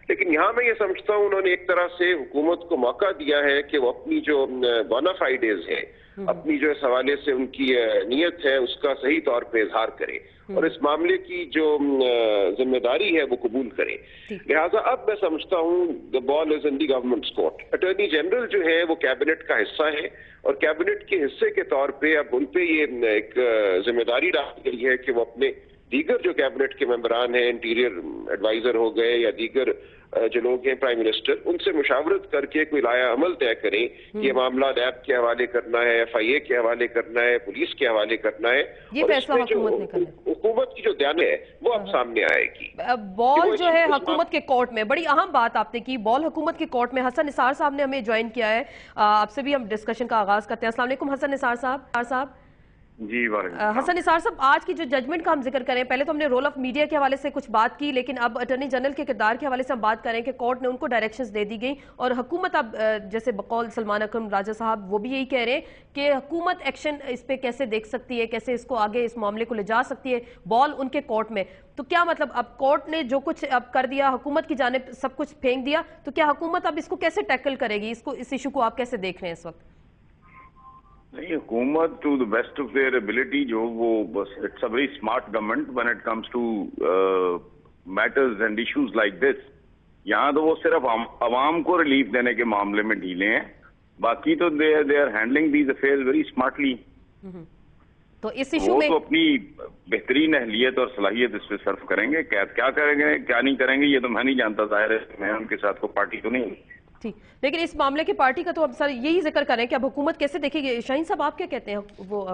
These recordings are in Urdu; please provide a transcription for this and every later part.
لیکن یہاں میں یہ سمجھتا ہوں انہوں نے ایک طرح سے حکومت کو موقع دیا ہے کہ وہ اپنی جو بونافائیڈز ہے، اپنی جو اس حوالے سے ان کی نیت ہے، اس کا صحیح طور پہ اظہار کرے اور اس معاملے کی جو ذمہ داری ہے وہ قبول کرے. لہٰذا اب میں سمجھتا ہوں the ball is in the government's court. Attorney general جو ہے وہ کیبنٹ کا حصہ ہے اور کیبنٹ کے حصے کے طور پہ اب ان پہ یہ ایک ذمہ داری ڈالی گئی ہے کہ وہ اپنے دیگر جو کیبنٹ کے ممبران ہیں، انٹیریئر ایڈوائزر ہو گئے یا دیگر جو لوگ ہیں پرائم منسٹر، ان سے مشاورت کر کے کوئی لایا عمل طے کریں کہ یہ معاملہ نیب کے حوالے کرنا ہے، FIA کے حوالے کرنا ہے، پولیس کے حوالے کرنا ہے. یہ فیصلہ حکومت نے کرنا ہے. حکومت کی جو دیانت ہے وہ اب سامنے آئے گی. بال جو ہے حکومت کے کورٹ میں، بڑی اہم بات آپ نے کی، بال حکومت کے کورٹ میں. حسن نثار صاحب نے ہمیں جوائن کیا ہے، آپ سے بھی ہم ڈسکشن کا آغاز کرتے ہیں. السلام علیکم حسن نثار صاحب. جی وعلیکم. حسن نثار صاحب، آج کی جو ججمنٹ کا ہم ذکر کریں، پہلے تو ہم نے رول آف میڈیا کے حوالے سے کچھ بات کی، لیکن اب اٹارنی جنرل کے کردار کے حوالے سے ہم بات کریں کہ کورٹ نے ان کو ڈائریکشنز دے دی گئیں اور حکومت اب جیسے بقول سلمان اکرم راجہ صاحب وہ بھی یہی کہہ رہے ہیں کہ حکومت ایکشن اس پہ کیسے دیکھ سکتی ہے، کیسے اس کو آگے اس معاملے کو لے جا سکتی ہے. بال ان کے کورٹ میں. تو کیا مطلب اب کورٹ نے جو کچھ اب کر دیا، حکومت کی جانب سب کچھ پھینک دیا، تو کیا حکومت اب اس کو کیسے ٹیکل کرے گی؟ اس ایشو کو آپ کیسے دیکھ رہے ہیں اس وقت؟ نہیں، حکومت to the best of their ability جو وہ بس it's a very smart government when it comes to matters and issues like this. یہاں تو وہ صرف عوام کو ریلیف دینے کے معاملے میں ڈھیلے ہیں، باقی تو they are handling these affairs very smartly. تو اس ایشو میں وہ تو اپنی بہترین اہلیت اور صلاحیت اس پہ صرف کریں گے. کیا کریں گے کیا نہیں کریں گے یہ تو میں نہیں جانتا، ظاہر ہے میں ان کے ساتھ کوئی پارٹی تو نہیں. ٹھیک، لیکن اس معاملے کے پارٹی کا تو اب سر یہی ذکر کریں کہ اب حکومت کیسے دیکھے گی. شاہین صاحب آپ کیا کہتے ہیں؟ وہ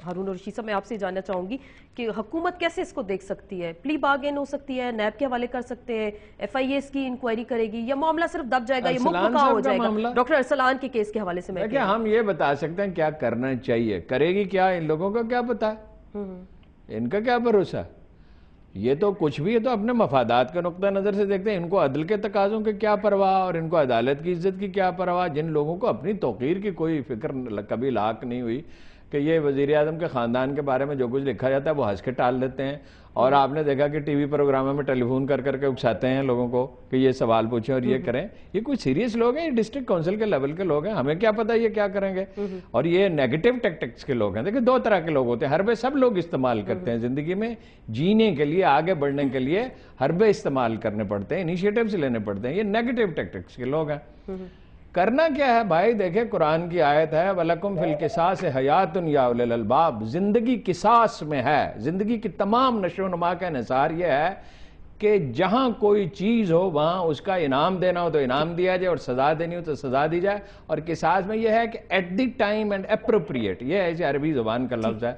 ہارون رشید صاحب میں آپ سے جاننا چاہوں گی کہ حکومت کیسے اس کو دیکھ سکتی ہے؟ پلی بارگین ہو سکتی ہے، نیب کے حوالے کر سکتے ہیں، FIA اس کی انکوائری کرے گی، یا معاملہ صرف دب جائے گا، یہ مکمل ہو جائے گا؟ ڈاکٹر ارسلان کے کیس کے حوالے سے میں ہم یہ بتا سکتے ہیں کیا کرنا چاہیے، کرے گی کیا؟ ان لوگوں کا کیا پتا ہے، ان کا کیا بھروسہ؟ یہ تو کچھ بھی ہے تو اپنے مفادات کے نقطہ نظر سے دیکھتے ہیں. ان کو عدل کے تقاضوں کی کیا پرواہ اور ان کو عدالت کی عزت کی کیا پرواہ. جن لوگوں کو اپنی توقیر کی کوئی فکر کبھی لاحق نہیں ہوئی کہ یہ وزیر اعظم کے خاندان کے بارے میں جو کچھ لکھا جاتا ہے وہ ہنس کے ٹال دیتے ہیں. اور آپ نے دیکھا کہ ٹی وی پروگراموں میں ٹیلی فون کر کے اکساتے ہیں لوگوں کو کہ یہ سوال پوچھیں اور یہ کریں. یہ کوئی سیریس لوگ ہیں، یہ ڈسٹرکٹ کونسل کے لیول کے لوگ ہیں، ہمیں کیا پتہ یہ کیا کریں گے. اور یہ نیگیٹو ٹیکٹکس کے لوگ ہیں. دیکھیں دو طرح کے لوگ ہوتے ہیں، حربے سب لوگ استعمال کرتے ہیں زندگی میں، جینے کے لیے آگے بڑھنے کے لیے حربے استعمال کرنے پڑتے ہیں، انیشیٹیوز لینے پڑتے ہیں. یہ نیگیٹو ٹیکٹکس کے لوگ ہیں. کرنا کیا ہے بھائی؟ دیکھیں قرآن کی آیت ہے وَلَكُمْ فِي الْقِصَاصِ حَيَاتٌ يَا أُولِي الْأَلْبَابِ. زندگی قصاص میں ہے. زندگی کی تمام نشو و نما کا انحصار یہ ہے کہ جہاں کوئی چیز ہو وہاں اس کا انعام دینا ہو تو انعام دیا جائے اور سزا دینی ہو تو سزا دی جائے. اور قصاص میں یہ ہے کہ at the time and appropriate, یہ ایسے عربی زبان کا لفظ ہے،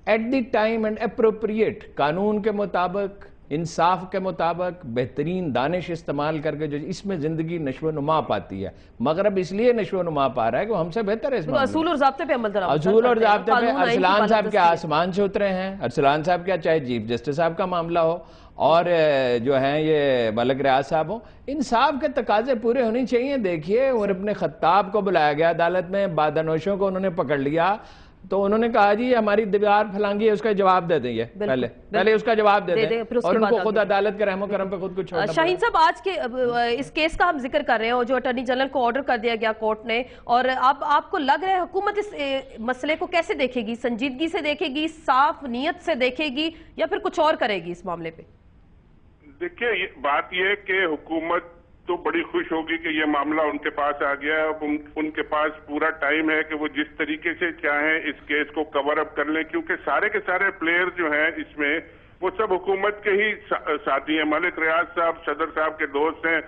at the time and appropriate, قانون کے مطابق، انصاف کے مطابق، بہترین دانش استعمال کر کے جو اس میں زندگی نشو و نما پاتی ہے. مغرب اس لیے نشو و نما پا رہا ہے کہ وہ ہم سے بہتر ہے. اصول اور ضابطے پہ عمل درآمد، اصول اور ضابطے پہ. ارسلان صاحب کیا آسمان سے اترے ہیں؟ ارسلان صاحب کیا چاہے چیف جسٹس صاحب کا معاملہ ہو اور جو ہیں یہ ملک ریاض صاحب ہوں، انصاف کے تقاضے پورے ہونے چاہیے. دیکھیے عمر ابن خطاب کو بلایا گیا عدالت میں، بادنوشوں کو انہوں نے پکڑ لیا تو انہوں نے کہا جی ہماری دیوار پھلانگی ہے، اس کا جواب دے دیں. یہ پہلے اس کا جواب دے دیں اور ان کو خود عدالت کے رحم و کرم پہ خود کو چھوڑنا. شاہین صاحب آج کے اس کیس کا ہم ذکر کر رہے ہیں جو اٹارنی جنرل کو آرڈر کر دیا گیا کورٹ نے، اور اب آپ کو لگ رہا ہے حکومت اس مسئلے کو کیسے دیکھے گی؟ سنجیدگی سے دیکھے گی، صاف نیت سے دیکھے گی، یا پھر کچھ اور کرے گی اس معاملے پہ؟ دیکھیے بات یہ ہے کہ حکومت تو بڑی خوش ہوگی کہ یہ معاملہ ان کے پاس آ گیا ہے. اب ان کے پاس پورا ٹائم ہے کہ وہ جس طریقے سے چاہیں اس کیس کو کور اپ کر لیں، کیونکہ سارے کے سارے پلیئر جو ہیں اس میں وہ سب حکومت کے ہی ساتھی ہیں. ملک ریاض صاحب صدر صاحب کے دوست ہیں،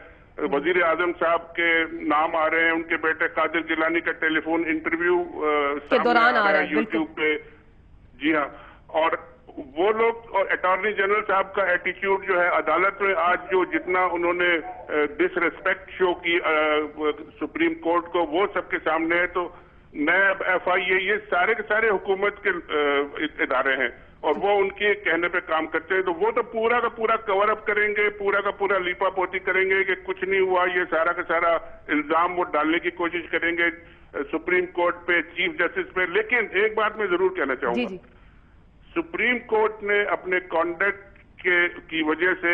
وزیر اعظم صاحب کے نام آ رہے ہیں، ان کے بیٹے قادر جیلانی کا ٹیلی فون انٹرویو سامنے آ رہا ہے یوٹیوب پہ. جی ہاں، اور وہ لوگ اور اٹارنی جنرل صاحب کا ایٹیٹیوڈ جو ہے عدالت میں آج جو جتنا انہوں نے ڈس ریسپیکٹ شو کی سپریم کورٹ کو، وہ سب کے سامنے ہے. تو نیب، FIA، یہ سارے کے سارے حکومت کے ادارے ہیں اور وہ ان کے کہنے پہ کام کرتے ہیں. تو وہ تو پورا کا پورا کور اپ کریں گے، پورا کا پورا لیپا پوتی کریں گے کہ کچھ نہیں ہوا. یہ سارا کا سارا الزام وہ ڈالنے کی کوشش کریں گے سپریم کورٹ پہ، چیف جسٹس پہ. لیکن ایک بات میں ضرور کہنا چاہوں گا، سپریم کورٹ نے اپنے کانڈکٹ کی وجہ سے